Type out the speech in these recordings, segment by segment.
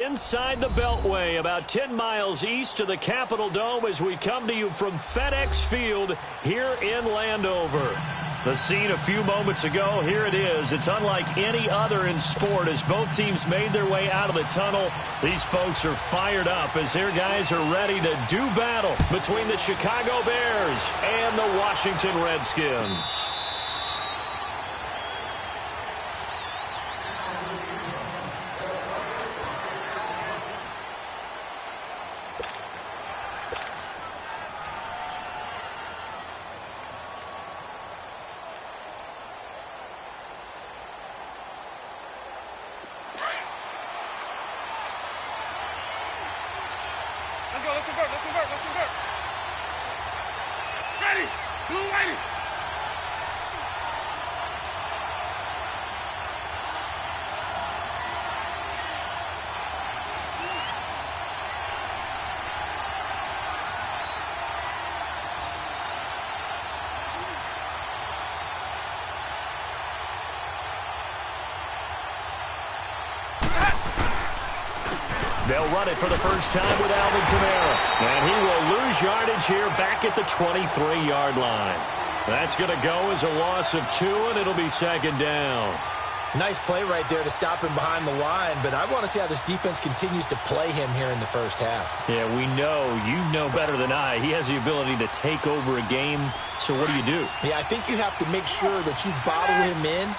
inside the Beltway, about 10 miles east of the Capitol Dome as we come to you from FedEx Field here in Landover. The scene a few moments ago, here it is. It's unlike any other in sport as both teams made their way out of the tunnel. These folks are fired up as their guys are ready to do battle between the Chicago Bears and the Washington Redskins. Let's convert. Ready, blue, whitey. They'll run it for the first time with Alvin Kamara. And he will lose yardage here back at the 23-yard line. That's going to go as a loss of 2, and it'll be second down. Nice play right there to stop him behind the line, but I want to see how this defense continues to play him here in the first half. Yeah, you know better than I. He has the ability to take over a game, so what do? Yeah, I think you have to make sure that you bottle him in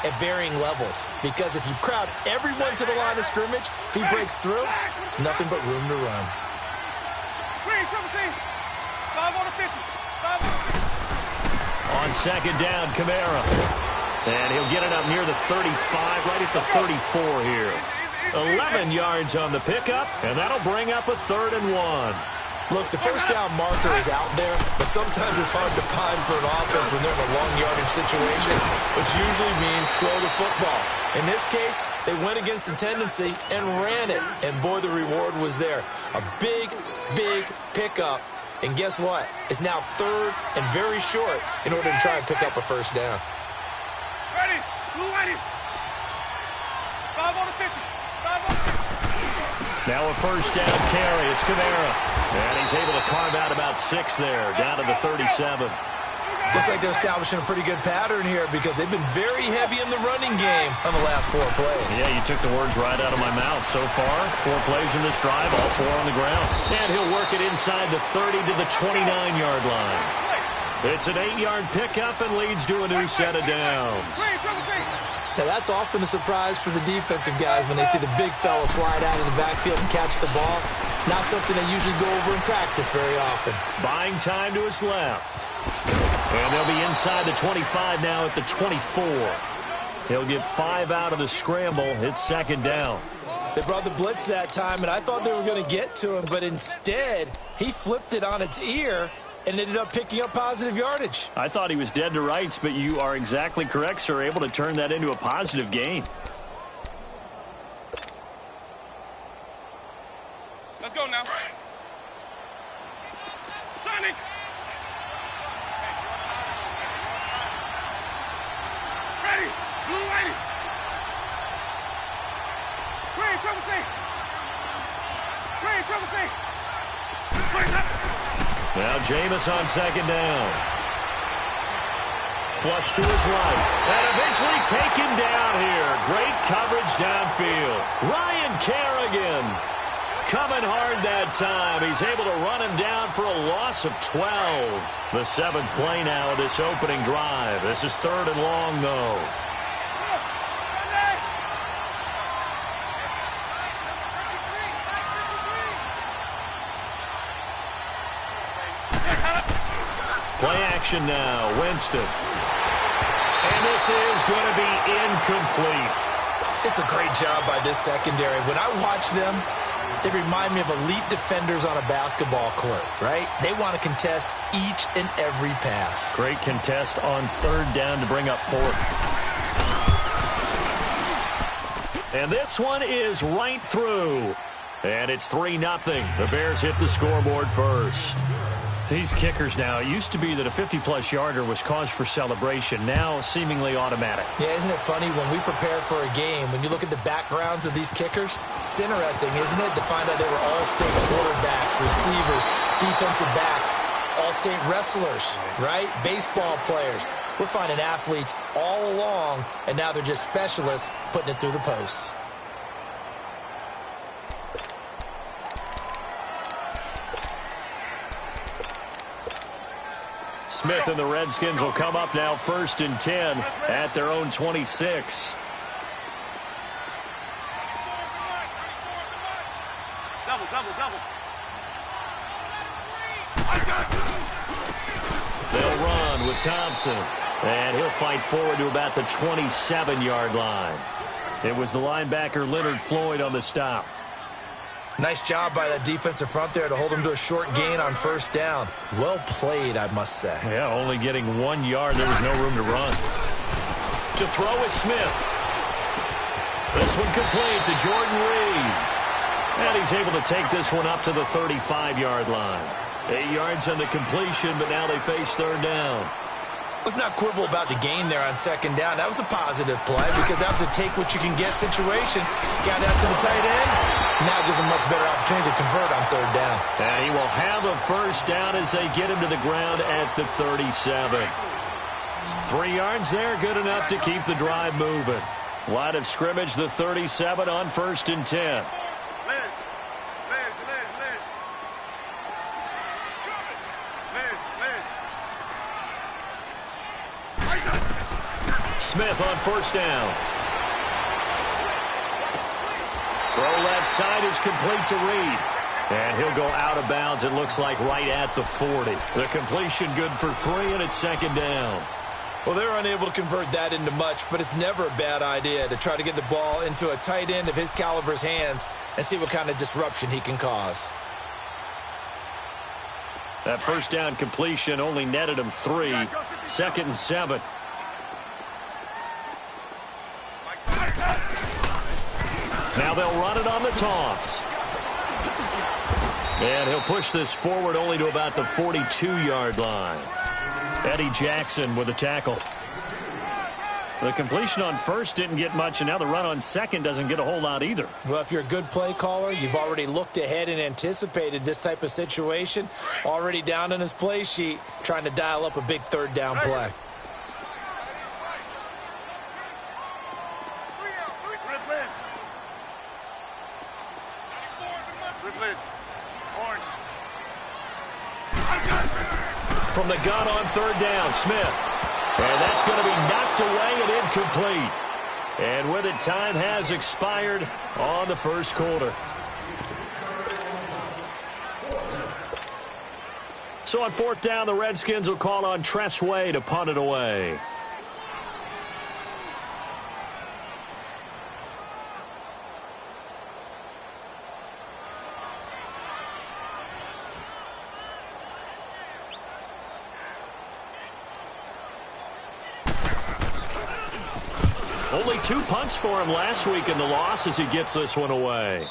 at varying levels, because if you crowd everyone to the line of scrimmage, if he breaks through, it's nothing but room to run. On second down, Kamara. And he'll get it up near the 35, right at the 34 here. 11 yards on the pickup, and that'll bring up a 3rd and 1. Look, the first down marker is out there, but sometimes it's hard to find for an offense when they're in a long yardage situation, which usually means throw the football. In this case, they went against the tendency and ran it, and boy, the reward was there. A big pickup, and guess what? It's now 3rd and very short in order to try and pick up a first down. Ready, blue, whitey. 5 on the 50. 5 on the 50. Now a first down carry. It's Kamara. And he's able to carve out about 6 there, down to the 37. Looks like they're establishing a pretty good pattern here because they've been very heavy in the running game on the last 4 plays. Yeah, you took the words right out of my mouth. So far, 4 plays in this drive, all 4 on the ground. And he'll work it inside the 30 to the 29-yard line. It's an 8-yard pickup and leads to a new set of downs. Now, that's often a surprise for the defensive guys when they see the big fella slide out of the backfield and catch the ball. Not something they usually go over in practice very often. Buying time to his left. And they'll be inside the 25 now at the 24. He'll get 5 out of the scramble. It's second down. They brought the blitz that time, and I thought they were going to get to him, but instead, he flipped it on its ear and ended up picking up positive yardage. I thought he was dead to rights, but you are exactly correct, sir. Able to turn that into a positive gain. Let's go now. Sonic. Ready, blue, whitey. Green, trouble C. Green, trouble C. Now Jameis on second down. Flush to his right. And eventually taken down here. Great coverage downfield. Ryan Kerrigan coming hard that time. He's able to run him down for a loss of 12. The 7th play now of this opening drive. This is 3rd and long, though. Play action now, Winston. And this is going to be incomplete. It's a great job by this secondary. When I watch them, they remind me of elite defenders on a basketball court, right? They want to contest each and every pass. Great contest on 3rd down to bring up 4th. And this one is right through. And it's 3-0. The Bears hit the scoreboard first. These kickers now, it used to be that a 50-plus yarder was cause for celebration. Now, seemingly automatic. Yeah, isn't it funny when we prepare for a game, when you look at the backgrounds of these kickers, it's interesting, isn't it, to find out they were all-state quarterbacks, receivers, defensive backs, all-state wrestlers, right? Baseball players. We're finding athletes all along, and now they're just specialists putting it through the posts. Smith and the Redskins will come up now 1st and 10 at their own 26. Double. They'll run with Thompson, and he'll fight forward to about the 27-yard line. It was the linebacker Leonard Floyd on the stop. Nice job by that defensive front there to hold him to a short gain on 1st down. Well played, I must say. Yeah, only getting 1 yard. There was no room to run. To throw is Smith. This one complete to Jordan Reed. And he's able to take this one up to the 35-yard line. 8 yards on the completion, but now they face 3rd down. Let's not quibble about the gain there on 2nd down. That was a positive play because that was a take-what-you-can-get situation. Got out to the tight end. Now gives him much better opportunity to convert on 3rd down. And he will have a 1st down as they get him to the ground at the 37. 3 yards there, good enough to keep the drive moving. Line of scrimmage, the 37 on 1st and 10. Smith on 1st down. Throw left side is complete to Reed. And he'll go out of bounds, it looks like, right at the 40. The completion good for 3, and it's 2nd down. Well, they're unable to convert that into much, but it's never a bad idea to try to get the ball into a tight end of his caliber's hands and see what kind of disruption he can cause. That 1st down completion only netted him 3. 2nd and 7. Now they'll run it on the toss. And he'll push this forward only to about the 42-yard line. Eddie Jackson with a tackle. The completion on 1st didn't get much, and now the run on 2nd doesn't get a whole lot either. Well, if you're a good play caller, you've already looked ahead and anticipated this type of situation. Already down on his play sheet, trying to dial up a big 3rd down play. From the gun on 3rd down, Smith. And that's going to be knocked away and incomplete. And with it, time has expired on the 1st quarter. So on 4th down, the Redskins will call on Tress Way to punt it away. Only 2 punts for him last week in the loss as he gets this one away.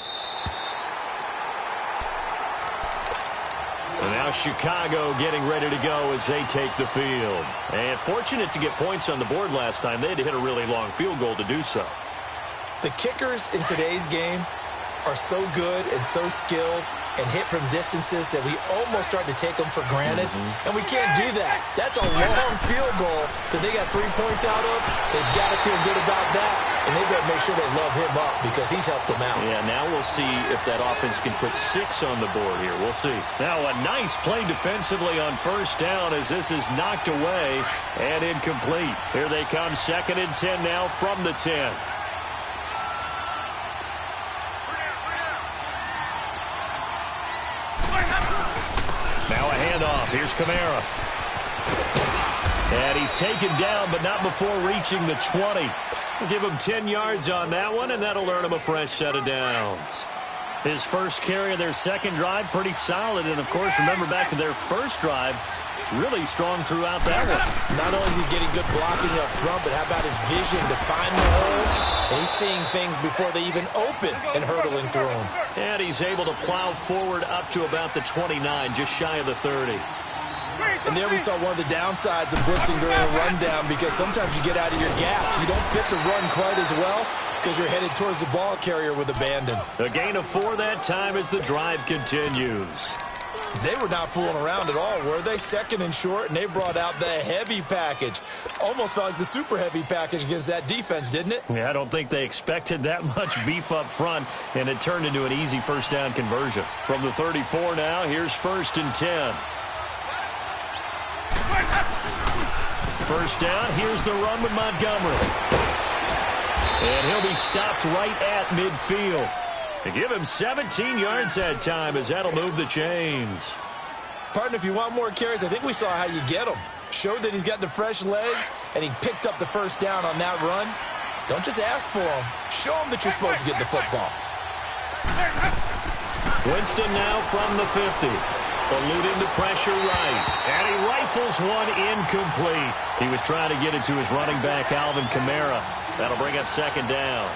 And now Chicago getting ready to go as they take the field. And fortunate to get points on the board last time. They had to hit a really long field goal to do so. The kickers in today's game are so good and so skilled and hit from distances that we almost start to take them for granted. And we can't do that. That's a long field goal that they got 3 points out of. They've got to feel good about that, and they better make sure they love him up because he's helped them out. Yeah, now we'll see if that offense can put 6 on the board here. We'll see. Now a nice play defensively on 1st down as this is knocked away and incomplete. Here they come, 2nd and 10 now from the 10. Now a handoff. Here's Kamara. And he's taken down, but not before reaching the 20. We'll give him 10 yards on that one, and that'll earn him a fresh set of downs. His first carry of their 2nd drive, pretty solid. And, of course, remember back to their 1st drive, really strong throughout that one. Not only is he getting good blocking up front, but how about his vision to find the holes? And he's seeing things before they even open and hurdling through them. And he's able to plow forward up to about the 29, just shy of the 30. And there we saw one of the downsides of blitzing during a rundown, because sometimes you get out of your gaps. You don't fit the run quite as well because you're headed towards the ball carrier with abandon. A gain of 4 that time as the drive continues. They were not fooling around at all, were they? Second and short, and they brought out the heavy package. Almost felt like the super heavy package against that defense, didn't it? Yeah, I don't think they expected that much beef up front, and it turned into an easy first down conversion. From the 34 now, here's 1st and 10. First down, here's the run with Montgomery. And he'll be stopped right at midfield. To give him 17 yards that time, as that'll move the chains. Partner, if you want more carries, I think we saw how you get them. Showed that he's got the fresh legs, and he picked up the first down on that run. Don't just ask for them. Show them that you're supposed to get the football. Winston now from the 50. Eluding the pressure right. And he rifles one incomplete. He was trying to get it to his running back, Alvin Kamara. That'll bring up 2nd down.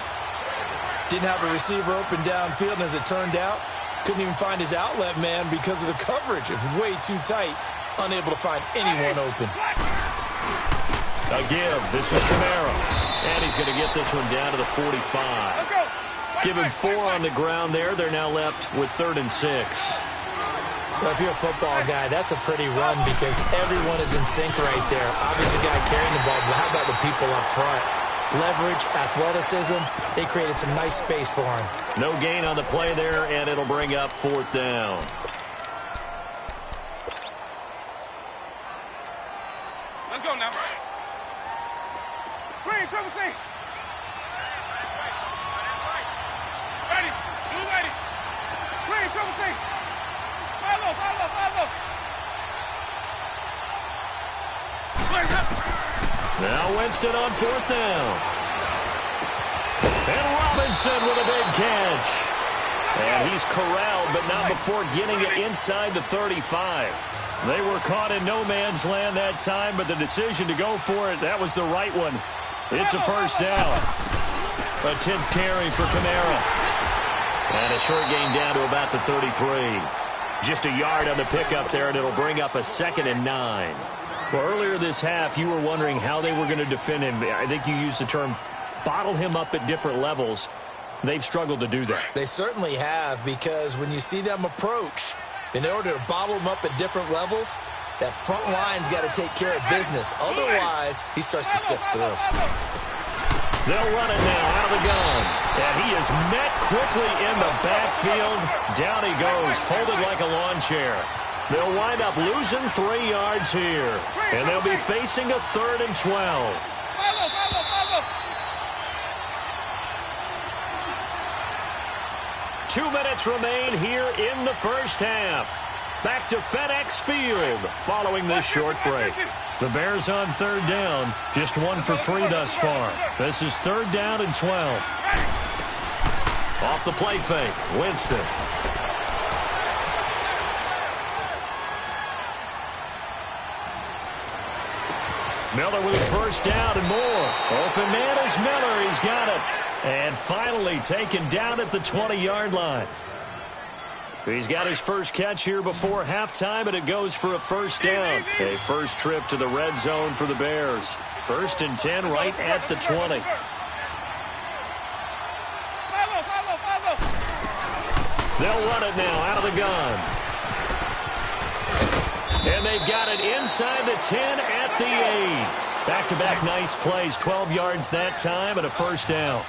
Didn't have a receiver open downfield, and as it turned out, couldn't even find his outlet man because of the coverage. It was way too tight, unable to find anyone open. A give. This is Kamara. And he's going to get this one down to the 45. Give him 4 on the ground there. They're now left with 3rd and 6. Well, if you're a football guy, that's a pretty run because everyone is in sync right there. Obviously, the guy carrying the ball, but how about the people up front? Leverage, athleticism, they created some nice space for him. No gain on the play there, and it'll bring up 4th down. Let's go now. Green, triple C. Ready. Blue ready. Green, triple C. Follow. Now Winston on 4th down. And Robinson with a big catch. And he's corralled, but not before getting it inside the 35. They were caught in no man's land that time, but the decision to go for it, that was the right one. It's a first down. A 10th carry for Kamara. And a short gain down to about the 33. Just a yard on the pickup there, and it'll bring up a 2nd and 9. Well, earlier this half, you were wondering how they were going to defend him. I think you used the term bottle him up at different levels. They've struggled to do that. They certainly have, because when you see them approach, in order to bottle him up at different levels, that front line's got to take care of business. Otherwise, he starts to sift through. They'll run it now out of the gun. And he is met quickly in the backfield. Down he goes, folded like a lawn chair. They'll wind up losing 3 yards here. And they'll be facing a 3rd and 12. Follow. 2 minutes remain here in the first half. Back to FedEx Field following this short break. The Bears on 3rd down. Just 1 for 3 thus far. This is 3rd down and 12. Off the play fake, Winston. Miller with a first down and more. Open man is Miller. He's got it. And finally taken down at the 20-yard line. He's got his first catch here before halftime, and it goes for a first down. A first trip to the red zone for the Bears. 1st and 10 right at the 20. Follow. They'll run it now out of the gun. And they've got it inside the 10 at the 8. Back-to-back nice plays, 12 yards that time and a first down.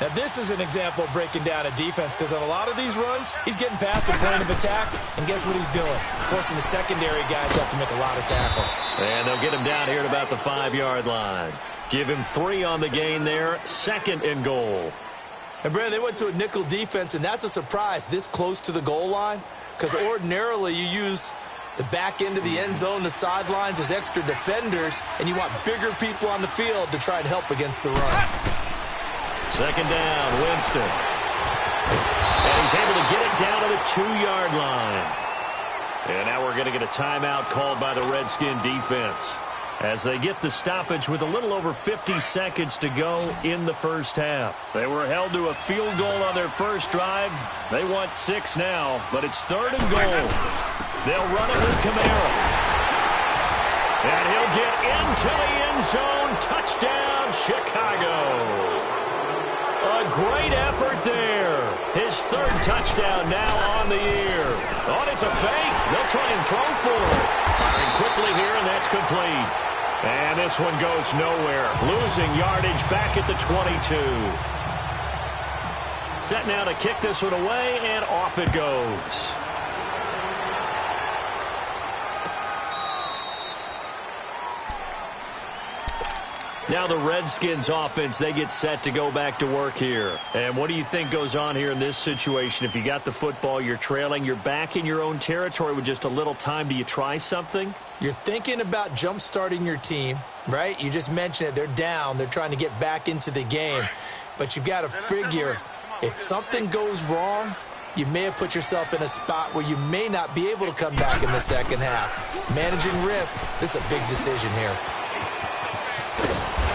Now, this is an example of breaking down a defense, because on a lot of these runs, he's getting past the point of attack, and guess what he's doing? Forcing the secondary guys to have to make a lot of tackles. And they'll get him down here at about the 5-yard line. Give him 3 on the gain there, 2nd and goal. And, Brandon, they went to a nickel defense, and that's a surprise this close to the goal line, because ordinarily you use the back end of the end zone, the sidelines as extra defenders, and you want bigger people on the field to try and help against the run. 2nd down, Winston. And he's able to get it down to the 2-yard line. And now we're going to get a timeout called by the Redskin defense as they get the stoppage with a little over 50 seconds to go in the first half. They were held to a field goal on their first drive. They want 6 now, but it's 3rd and goal. They'll run it with Kamara. And he'll get into the end zone. Touchdown, Chicago. A great effort there. His third touchdown now on the year. Oh, it's a fake. They'll try and throw for it. Firing quickly here, and that's complete. And this one goes nowhere. Losing yardage back at the 22. Set now to kick this one away, and off it goes. Now the Redskins offense, they get set to go back to work here. And what do you think goes on here in this situation? If you got the football, you're trailing, you're back in your own territory with just a little time. Do you try something? You're thinking about jump-starting your team, right? You just mentioned it. They're down. They're trying to get back into the game. But you've got to figure if something goes wrong, you may have put yourself in a spot where you may not be able to come back in the second half. Managing risk, this is a big decision here.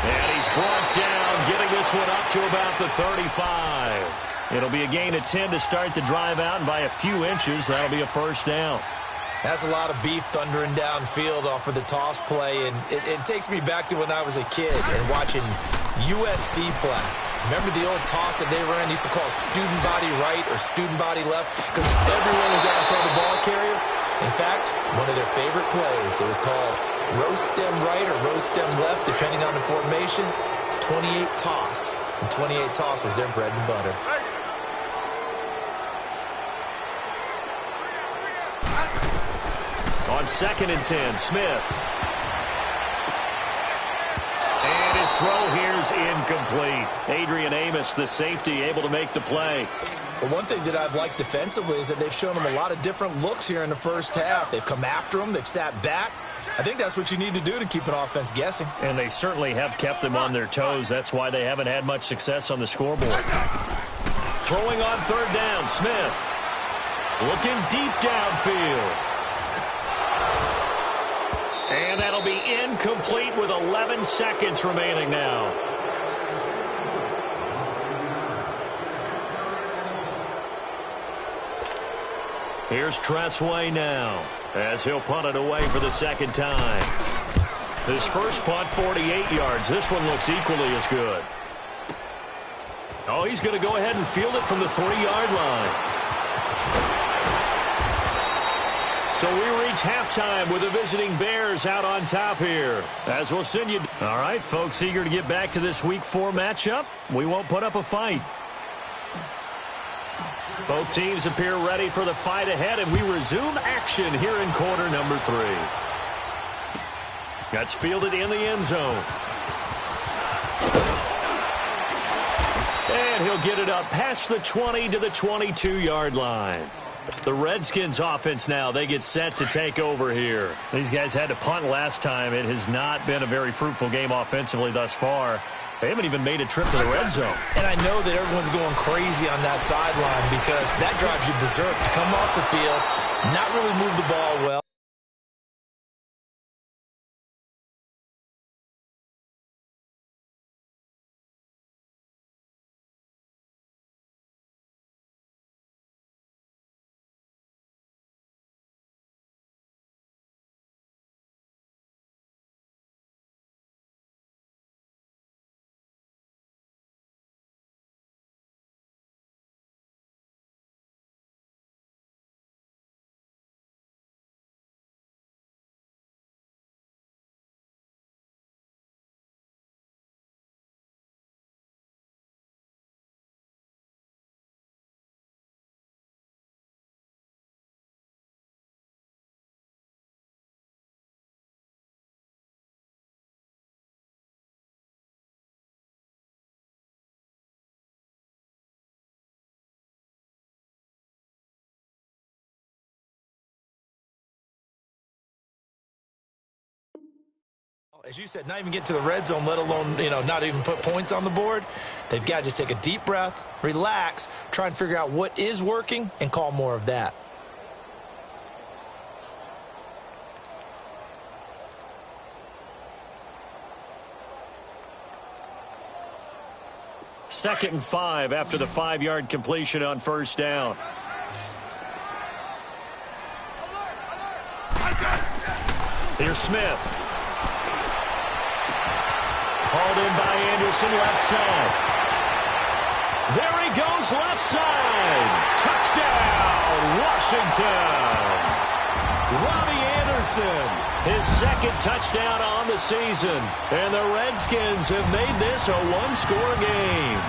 And he's brought down, getting this one up to about the 35. It'll be a gain of 10 to start the drive out, and by a few inches, that'll be a first down. That's a lot of beef thundering downfield off of the toss play, and it takes me back to when I was a kid and watching USC play. Remember the old toss that they ran? They used to call student body right or student body left because everyone was out in front of the ball carrier. In fact, one of their favorite plays, it was called roast stem right or roast stem left, depending on the formation, 28 toss. And 28 toss was their bread and butter. On 2nd and 10, Smith. And his throw here's incomplete. Adrian Amos, the safety, able to make the play. But one thing that I've liked defensively is that they've shown them a lot of different looks here in the first half. They've come after them. They've sat back. I think that's what you need to do to keep an offense guessing. And they certainly have kept them on their toes. That's why they haven't had much success on the scoreboard. Throwing on 3rd down, Smith. Looking deep downfield. And that'll be incomplete with 11 seconds remaining now. Here's Tressway now, as he'll punt it away for the second time. His first punt, 48 yards. This one looks equally as good. Oh, he's going to go ahead and field it from the 3-yard line. So we reach halftime with the visiting Bears out on top here. As we'll send you. All right, folks, eager to get back to this Week 4 matchup. We won't put up a fight. Both teams appear ready for the fight ahead, and we resume action here in quarter number 3. That's fielded in the end zone. And he'll get it up past the 20 to the 22-yard line. The Redskins offense now, they get set to take over here. These guys had to punt last time. It has not been a very fruitful game offensively thus far. They haven't even made a trip to the red zone. And I know that everyone's going crazy on that sideline because that drives you berserk to come off the field, not really move the ball well. As you said, not even get to the red zone, let alone, not even put points on the board. They've got to just take a deep breath, relax, try and figure out what is working, and call more of that. Second and 5 after the 5-yard completion on first down. Here's Smith. Hauled in by Anderson, left side. There he goes, left side. Touchdown, Washington. Robbie Anderson, his second touchdown on the season. And the Redskins have made this a one-score game.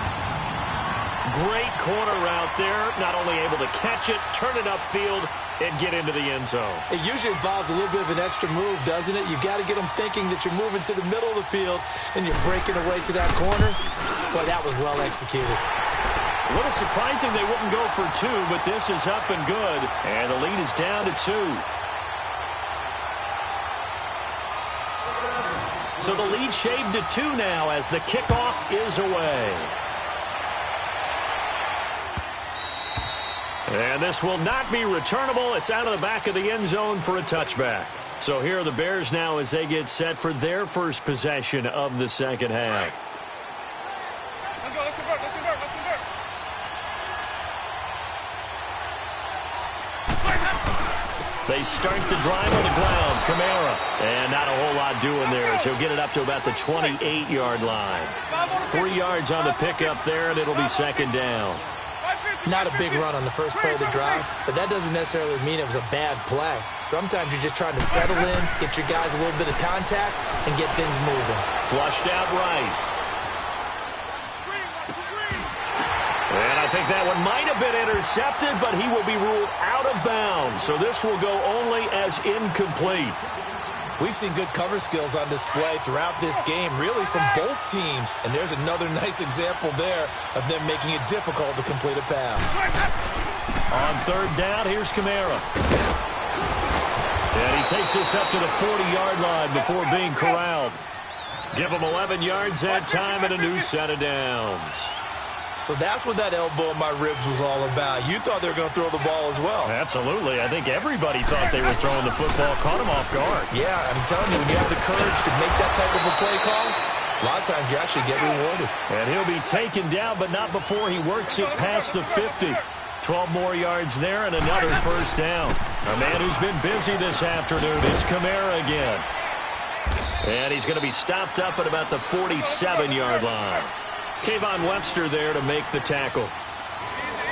Great corner route there. Not only able to catch it, turn it upfield, and get into the end zone. It usually involves a little bit of an extra move, doesn't it? You've got to get them thinking that you're moving to the middle of the field and you're breaking away to that corner. Boy, that was well executed. A little surprising they wouldn't go for two, but this is up and good. And the lead is down to 2. So the lead shaved to 2 now as the kickoff is away. And this will not be returnable. It's out of the back of the end zone for a touchback. So here are the Bears now as they get set for their first possession of the second half. Let's go, let's convert, let's convert, let's convert. They start the drive on the ground. Kamara. And not a whole lot doing there as he'll get it up to about the 28-yard line. 3 yards on the pickup there, and it'll be second down. Not a big run on the first play of the drive, but that doesn't necessarily mean it was a bad play. Sometimes you're just trying to settle in, get your guys a little bit of contact, and get things moving. Flushed out right. And I think that one might have been intercepted, but he will be ruled out of bounds. So this will go only as incomplete. We've seen good cover skills on display throughout this game, really from both teams. And there's another nice example there of them making it difficult to complete a pass. On third down, here's Kamara. And he takes this up to the 40-yard line before being corralled. Give him 11 yards that time and a new set of downs. So that's what that elbow in my ribs was all about. You thought they were going to throw the ball as well. Absolutely. I think everybody thought they were throwing the football. Caught him off guard. Yeah, I'm telling you, when you have the courage to make that type of a play call, a lot of times you actually get rewarded. And he'll be taken down, but not before he works it past the 50. 12 more yards there and another first down. A man who's been busy this afternoon. It's Kamara again. And he's going to be stopped up at about the 47-yard line. Kayvon Webster there to make the tackle.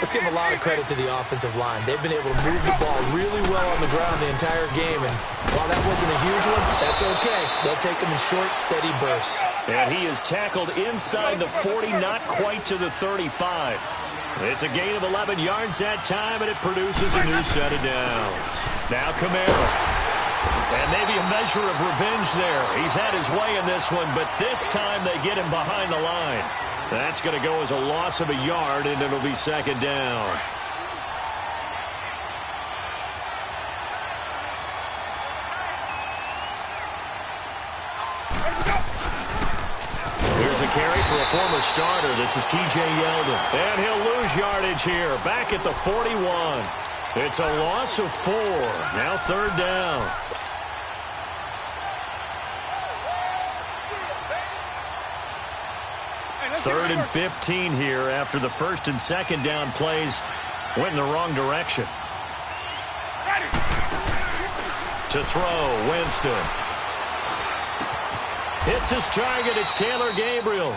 Let's give a lot of credit to the offensive line. They've been able to move the ball really well on the ground the entire game. And while that wasn't a huge one, that's okay. They'll take them in short, steady bursts. And he is tackled inside the 40, not quite to the 35. It's a gain of 11 yards that time, and it produces a new set of downs. Now Kamara. And maybe a measure of revenge there. He's had his way in this one, but this time they get him behind the line. That's going to go as a loss of a yard, and it'll be second down. Here's a carry for a former starter. This is T.J. Yeldon. And he'll lose yardage here, back at the 41. It's a loss of 4. Now third down. Third and 15 here after the first and second down plays went in the wrong direction. To throw, Winston. Hits his target. It's Taylor Gabriel.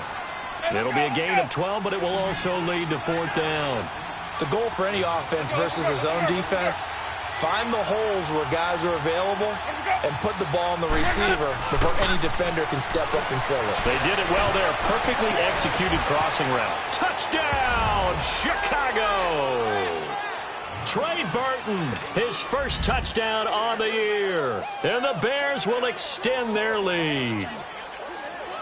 It'll be a gain of 12, but it will also lead to fourth down. The goal for any offense versus his own defense, find the holes where guys are available and put the ball on the receiver before any defender can step up and fill it. They did it well there. Perfectly executed crossing route. Touchdown, Chicago! Trey Burton, his first touchdown on the year. And the Bears will extend their lead.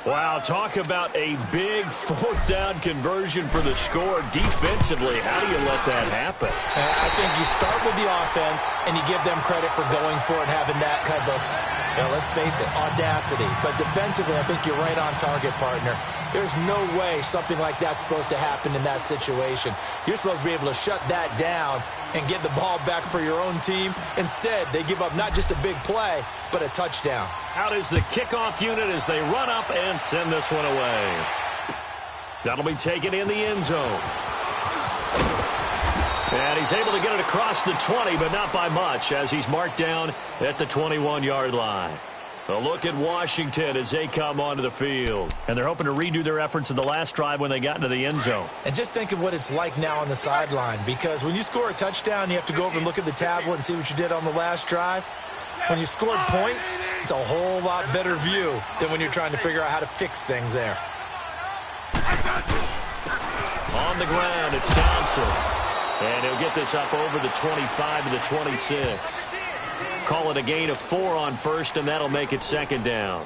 Wow, talk about a big fourth down conversion for the score defensively. How do you let that happen? I think you start with the offense and you give them credit for going for it, having that kind of, let's face it, audacity. But defensively, I think you're right on target, partner. There's no way something like that's supposed to happen in that situation. You're supposed to be able to shut that down and get the ball back for your own team. Instead, they give up not just a big play, but a touchdown. Out is the kickoff unit as they run up and send this one away. That'll be taken in the end zone. And he's able to get it across the 20, but not by much, as he's marked down at the 21-yard line. A look at Washington as they come onto the field. And they're hoping to redo their efforts in the last drive when they got into the end zone. And just think of what it's like now on the sideline, because when you score a touchdown, you have to go over and look at the tablet and see what you did on the last drive. When you scored points, it's a whole lot better view than when you're trying to figure out how to fix things there. On the ground, it's Thompson. And he'll get this up over the 25 to the 26. Call it a gain of 4 on first, and that'll make it second down.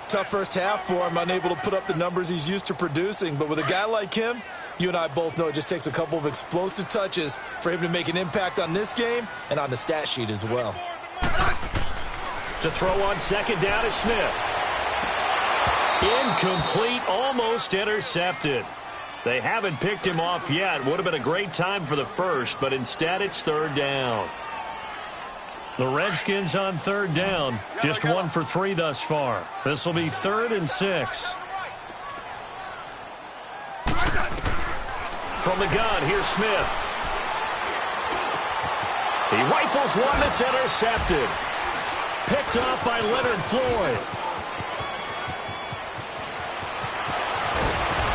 Tough first half for him, unable to put up the numbers he's used to producing. But with a guy like him, you and I both know it just takes a couple of explosive touches for him to make an impact on this game and on the stat sheet as well. To throw on second down is Smith. Incomplete, almost intercepted. They haven't picked him off yet. Would have been a great time for the first, but instead it's third down. The Redskins on third down, just 1 for 3 thus far. This will be 3rd and 6. From the gun, here's Smith. He rifles one that's intercepted. Picked off by Leonard Floyd.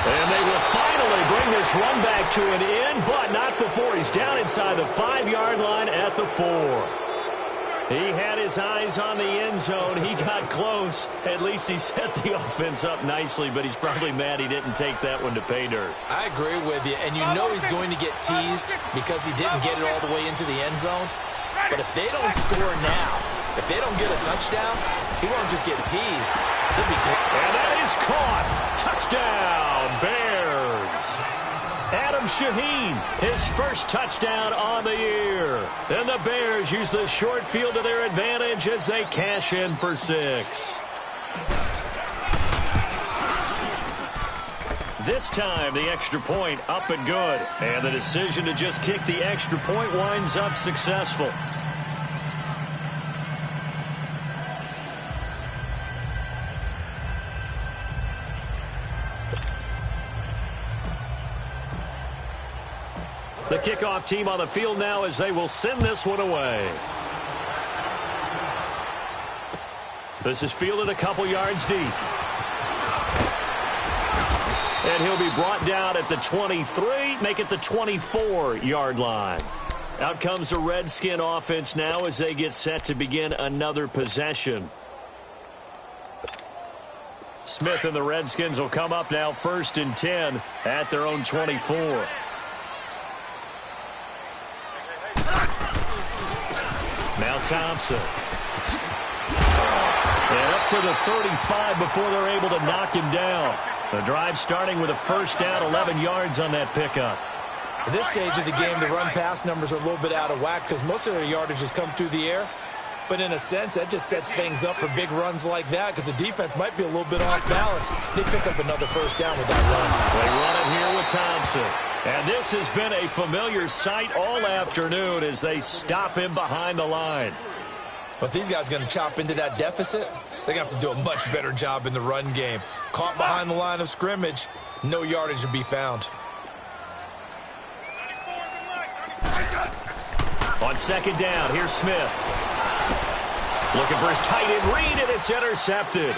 And they will finally bring this run back to an end, but not before he's down inside the 5-yard line at the 4. He had his eyes on the end zone. He got close. At least he set the offense up nicely, but he's probably mad he didn't take that one to pay dirt. I agree with you, and you know he's going to get teased because he didn't get it all the way into the end zone. But if they don't score now, if they don't get a touchdown, he won't just get teased. He'll be good. And that is caught. Touchdown, Bears. Adam Shaheen, his first touchdown on the year. And the Bears use the short field to their advantage as they cash in for 6. This time, the extra point up and good. And the decision to just kick the extra point winds up successful. The kickoff team on the field now as they will send this one away. This is fielded a couple yards deep. And he'll be brought down at the 23, make it the 24-yard line. Out comes the Redskin offense now as they get set to begin another possession. Smith and the Redskins will come up now 1st and 10 at their own 24. Now Thompson. And up to the 35 before they're able to knock him down. The drive starting with a first down, 11 yards on that pickup. At this stage of the game, the run-pass numbers are a little bit out of whack because most of their yardage has come through the air. But in a sense, that just sets things up for big runs like that because the defense might be a little bit off balance. They pick up another first down with that run. They run it here with Thompson. And this has been a familiar sight all afternoon as they stop him behind the line. But these guys are going to chop into that deficit. They're going to have to do a much better job in the run game. Caught behind the line of scrimmage, no yardage to be found. On second down, here's Smith. Looking for his tight end read, and it's intercepted.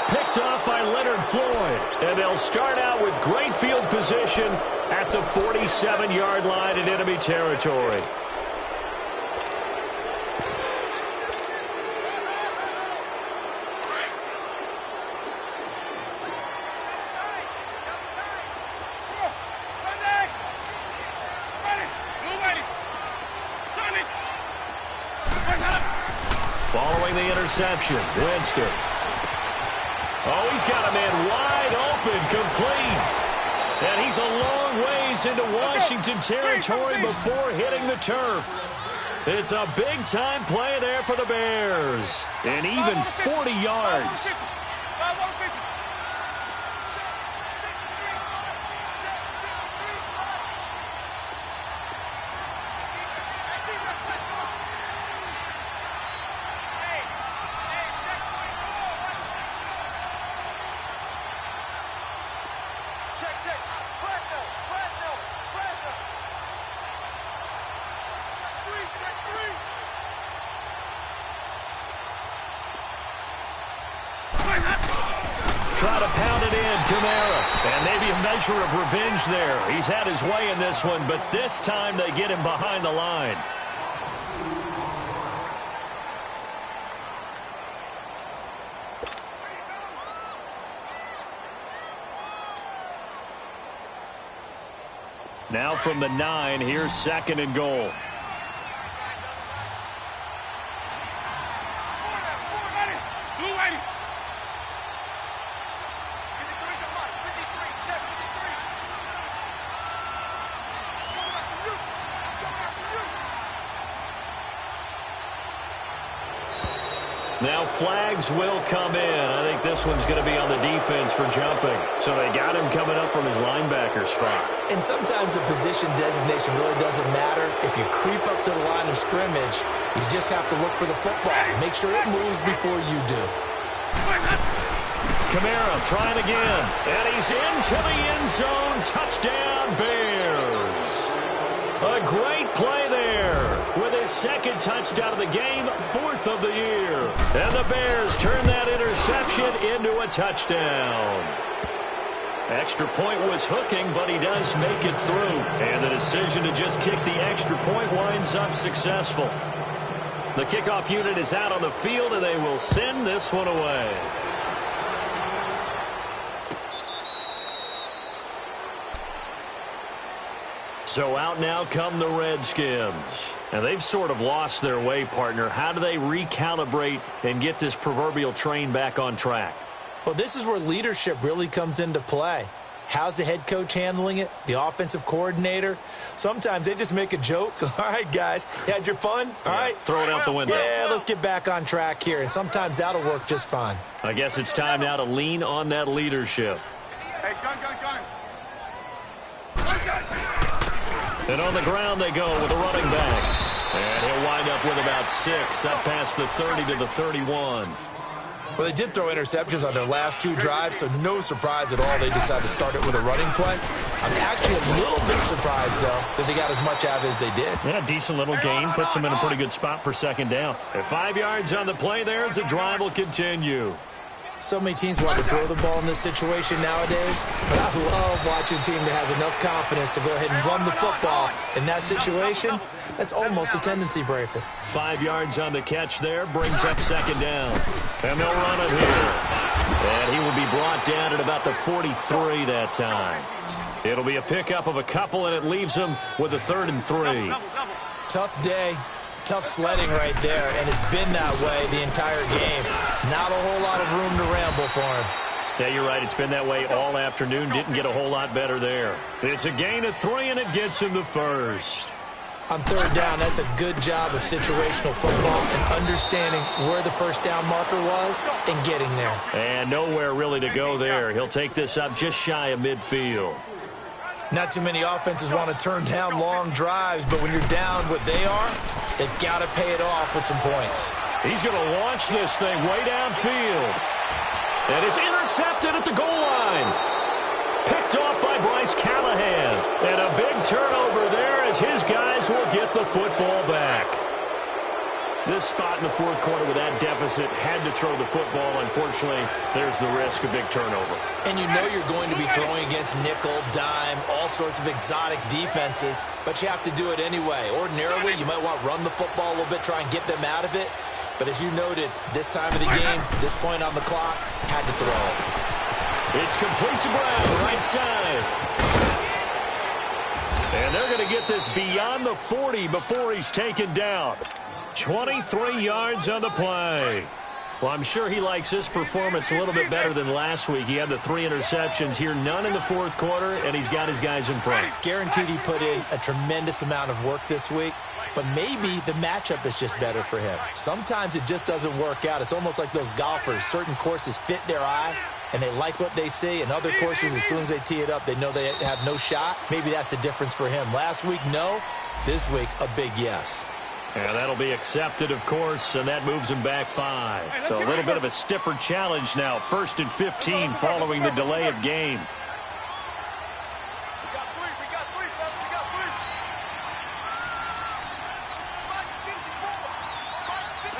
Picked off by Leonard Floyd. And they'll start out with great field position at the 47-yard line in enemy territory. Following the interception, Winston. Oh, he's got a man wide open, complete. And he's a long ways into Washington territory before hitting the turf. It's a big-time play there for the Bears. And even 40 yards. try to pound it in, Kamara. And maybe a measure of revenge there. He's had his way in this one, but this time they get him behind the line. Now from the 9, here's 2nd and goal. Now flags will come in. I think this one's going to be on the defense for jumping. So they got him coming up from his linebacker spot. And sometimes the position designation really doesn't matter. If you creep up to the line of scrimmage, you just have to look for the football. Make sure it moves before you do. Kamara trying again. And he's into the end zone. Touchdown, Bears. A great play there with his 2nd touchdown of the game, 4th of the year. And the Bears turn that interception into a touchdown. Extra point was hooking, but he does make it through. And the decision to just kick the extra point winds up successful. The kickoff unit is out on the field, and they will send this one away. So out now come the Redskins. And they've sort of lost their way, partner. How do they recalibrate and get this proverbial train back on track? Well, this is where leadership really comes into play. How's the head coach handling it? The offensive coordinator? Sometimes they just make a joke. All right, guys, you had your fun? All right. Throw it out the window. Yeah, let's get back on track here. And sometimes that'll work just fine. I guess it's time now to lean on that leadership. Hey, gun. And on the ground they go with a running back. And he'll wind up with about 6, up past the 30 to the 31. Well, they did throw interceptions on their last 2 drives, so no surprise at all they decided to start it with a running play. I'm actually a little bit surprised, though, that they got as much out of it as they did. Yeah, decent little gain. Puts them in a pretty good spot for 2nd down. At 5 yards on the play there as the drive will continue. So many teams want to throw the ball in this situation nowadays, but I love watching a team that has enough confidence to go ahead and run the football. In that situation, that's almost a tendency breaker. 5 yards on the catch there, brings up 2nd down. And they'll run it here. And he will be brought down at about the 43 that time. It'll be a pickup of a couple, and it leaves them with a 3rd and 3. Tough day. Tough sledding right there, and it's been that way the entire game. Not a whole lot of room to ramble for him. Yeah, you're right. It's been that way all afternoon. Didn't get a whole lot better there. It's a gain of 3, and it gets him the 1st. On 3rd down, that's a good job of situational football and understanding where the 1st down marker was and getting there. And nowhere really to go there. He'll take this up just shy of midfield. Not too many offenses want to turn down long drives, but when you're down what they are, they've got to pay it off with some points. He's going to launch this thing way downfield. And it's intercepted at the goal line. Picked off by Bryce Callahan. And a big turnover there as his guys will get the football back. This spot in the 4th quarter with that deficit had to throw the football. Unfortunately, there's the risk of big turnover. And you know you're going to be throwing against nickel, dime, all sorts of exotic defenses, but you have to do it anyway. Ordinarily, you might want to run the football a little bit, try and get them out of it. But as you noted, this time of the game, this point on the clock, had to throw it. It's complete to Brown, right side. And they're going to get this beyond the 40 before he's taken down. 23 yards on the play. Well, I'm sure he likes his performance a little bit better than last week. He had the 3 interceptions here, none in the 4th quarter, and he's got his guys in front. Guaranteed he put in a tremendous amount of work this week, but maybe the matchup is just better for him. Sometimes it just doesn't work out. It's almost like those golfers. Certain courses fit their eye, and they like what they see, and other courses, as soon as they tee it up, they know they have no shot. Maybe that's the difference for him. Last week, no. This week, a big yes. And that'll be accepted, of course, and that moves him back 5. So a little bit of a stiffer challenge now. 1st and 15 following the delay of game.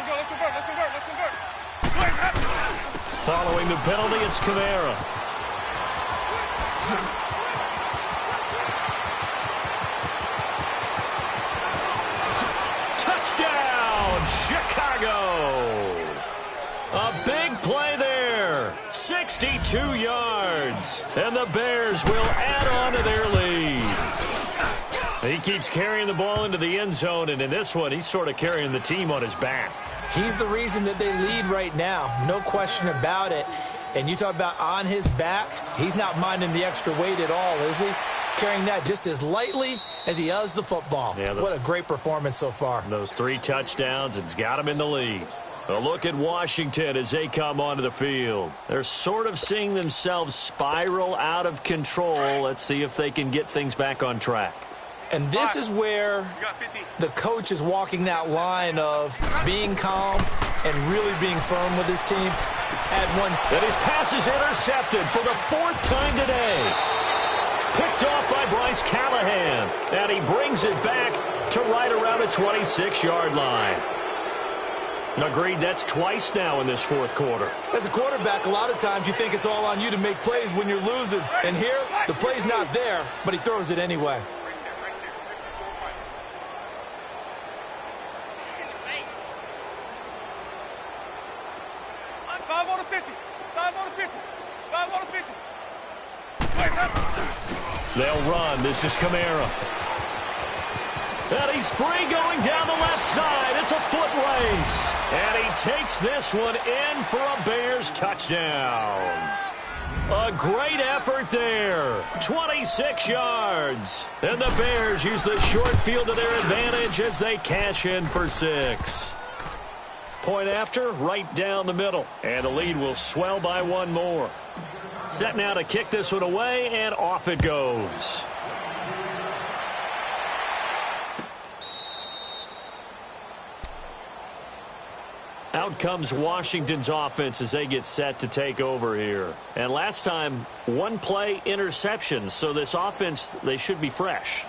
Let's convert. Following the penalty, it's Kamara. Touchdown, Chicago! A big play there. 62 yards. And the Bears will add on to their lead. He keeps carrying the ball into the end zone, and in this one, he's sort of carrying the team on his back. He's the reason that they lead right now. No question about it. And you talk about on his back, he's not minding the extra weight at all, is he? Carrying that just as lightly as he does the football. Yeah, what a great performance so far. Those 3 touchdowns, it's got him in the lead. A look at Washington as they come onto the field. They're sort of seeing themselves spiral out of control. Let's see if they can get things back on track. And this is where the coach is walking that line of being calm and really being firm with his team. And his pass is intercepted for the 4th time today. Picked off by Bryce Callahan. And he brings it back to right around the 26-yard line. Agreed, that's twice now in this 4th quarter. As a quarterback, a lot of times you think it's all on you to make plays when you're losing. And here, the play's not there, but he throws it anyway. They'll run. This is Kamara. And he's free going down the left side. It's a foot race. And he takes this one in for a Bears touchdown. A great effort there. 26 yards. And the Bears use the short field to their advantage as they cash in for 6. Point after, right down the middle. And the lead will swell by 1 more. Set now to kick this one away, and off it goes. Out comes Washington's offense as they get set to take over here. And last time, 1 play interception. So this offense, they should be fresh.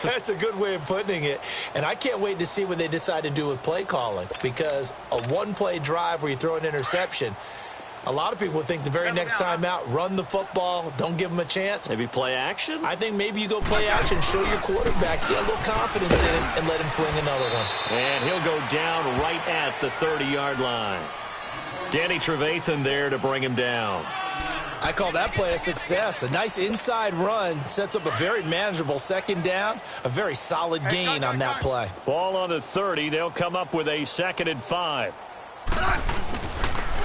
That's a good way of putting it. And I can't wait to see what they decide to do with play calling. Because a 1-play drive where you throw an interception, a lot of people think the very next time out, run the football, don't give them a chance. Maybe play action? I think maybe you go play action, show your quarterback, get a little confidence in him, and let him fling another one. And he'll go down right at the 30-yard line. Danny Trevathan there to bring him down. I call that play a success. A nice inside run sets up a very manageable 2nd down, a very solid gain on that play. Ball on the 30. They'll come up with a 2nd and 5.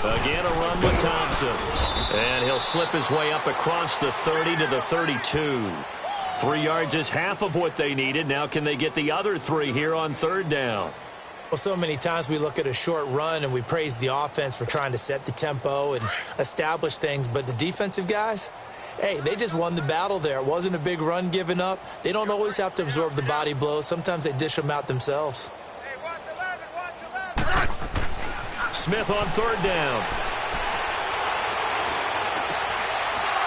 Again, a run with Thompson. And he'll slip his way up across the 30 to the 32. 3 yards is half of what they needed. Now can they get the other 3 here on 3rd down? Well, so many times we look at a short run and we praise the offense for trying to set the tempo and establish things. But the defensive guys, hey, they just won the battle there. It wasn't a big run given up. They don't always have to absorb the body blows. Sometimes they dish them out themselves. Smith on 3rd down.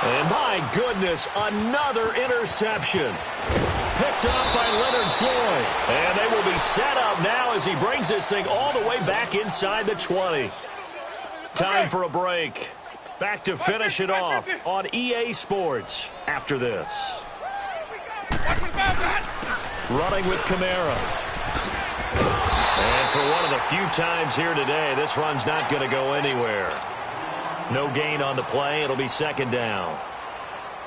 And my goodness, another interception. Picked up by Leonard Floyd. And they will be set up now as he brings this thing all the way back inside the 20. Time for a break. Back to finish it off on EA Sports after this. Running with Kamara. And for one of the few times here today, this run's not going to go anywhere. No gain on the play. It'll be 2nd down.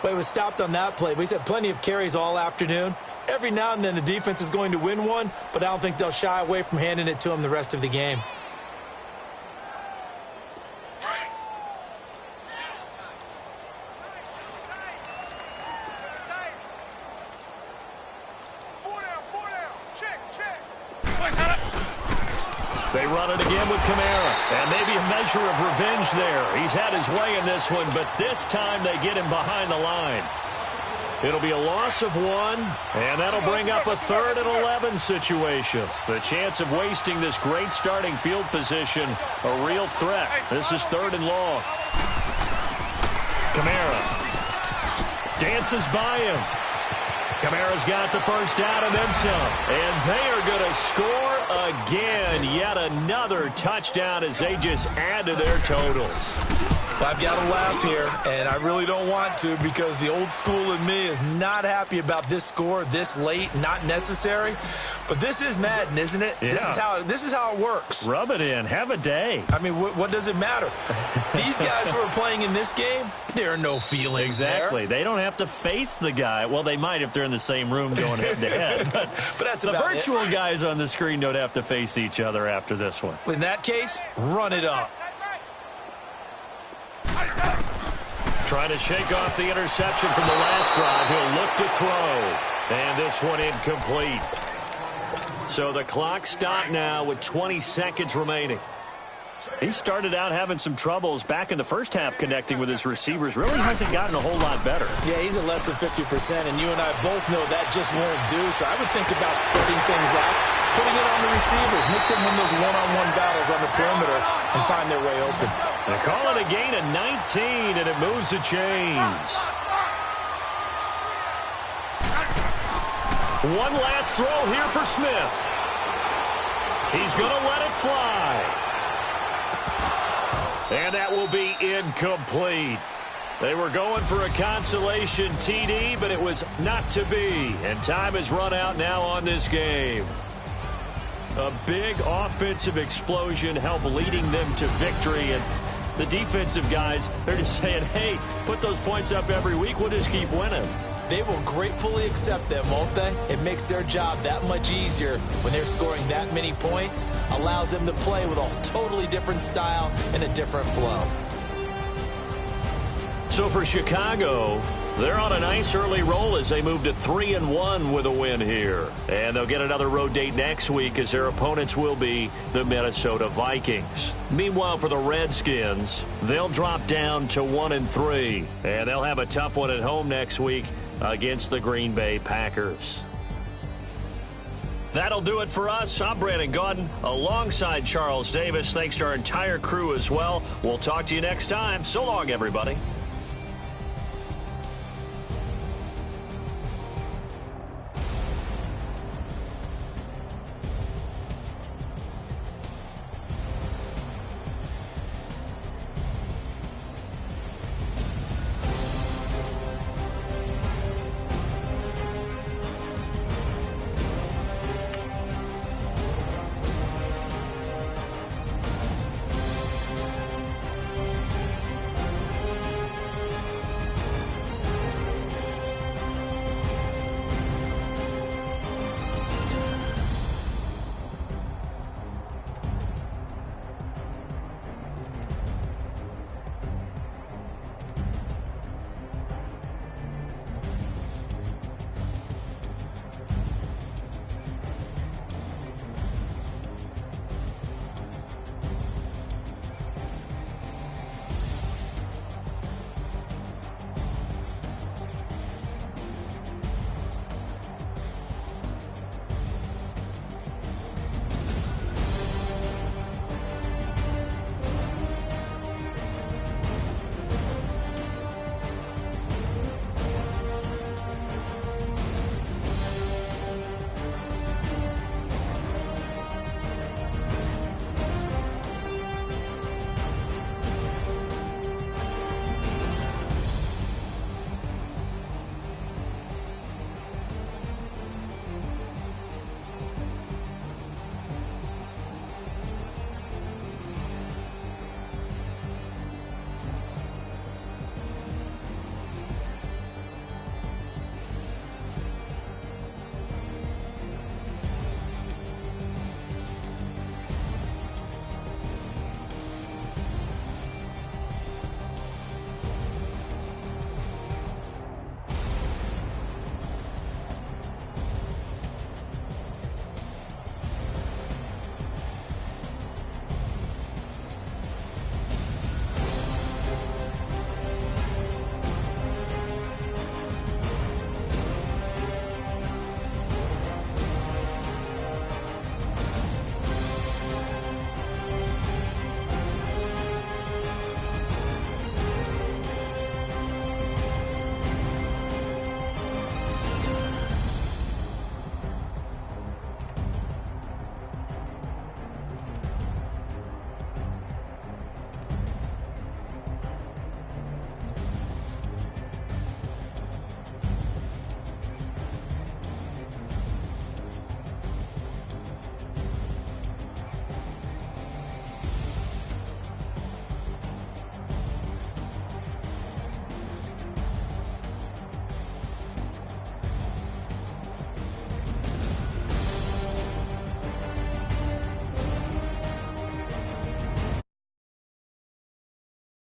But it was stopped on that play. He's had plenty of carries all afternoon. Every now and then the defense is going to win one, but I don't think they'll shy away from handing it to him the rest of the game. They run it again with Kamara. And maybe a measure of revenge there. He's had his way in this one, but this time they get him behind the line. It'll be a loss of 1, and that'll bring up a 3rd and 11 situation. The chance of wasting this great starting field position, a real threat. This is 3rd and long. Kamara dances by him. Kamara's got the first down and then some. And they are going to score again. Yet another touchdown as they just add to their totals. I've got to laugh here, and I really don't want to because the old school in me is not happy about this score this late, not necessary. But this is Madden, isn't it? Yeah. This is how it works. Rub it in. Have a day. I mean, what does it matter? These guys who are playing in this game, there are no feelings Exactly. there. They don't have to face the guy. Well, they might if they're in the same room going head-to-head. But that's the about virtual it. guys on the screen don't have to face each other after this one. In that case, run it up. Trying to shake off the interception from the last drive. He'll look to throw. And this one incomplete. So the clock stopped now with 20 seconds remaining. He started out having some troubles back in the first half connecting with his receivers. Really hasn't gotten a whole lot better. Yeah, he's at less than 50%, and you and I both know that just won't do. So I would think about spreading things out, putting it on the receivers, make them win those one-on-one battles on the perimeter, and find their way open. They call it a gain of 19, and it moves the chains. One last throw here for Smith. He's going to let it fly. And that will be incomplete. They were going for a consolation TD, but it was not to be. And time has run out now on this game. A big offensive explosion helped leading them to victory. And the defensive guys, they're just saying, hey, put those points up every week. We'll just keep winning. They will gratefully accept them, won't they? It makes their job that much easier when they're scoring that many points. Allows them to play with a totally different style and a different flow. So for Chicago, they're on a nice early roll as they move to 3-1 with a win here. And they'll get another road date next week as their opponents will be the Minnesota Vikings. Meanwhile, for the Redskins, they'll drop down to 1-3. And they'll have a tough one at home next week against the Green Bay Packers. That'll do it for us. I'm Brandon Gaudin alongside Charles Davis. Thanks to our entire crew as well. We'll talk to you next time. So long, everybody.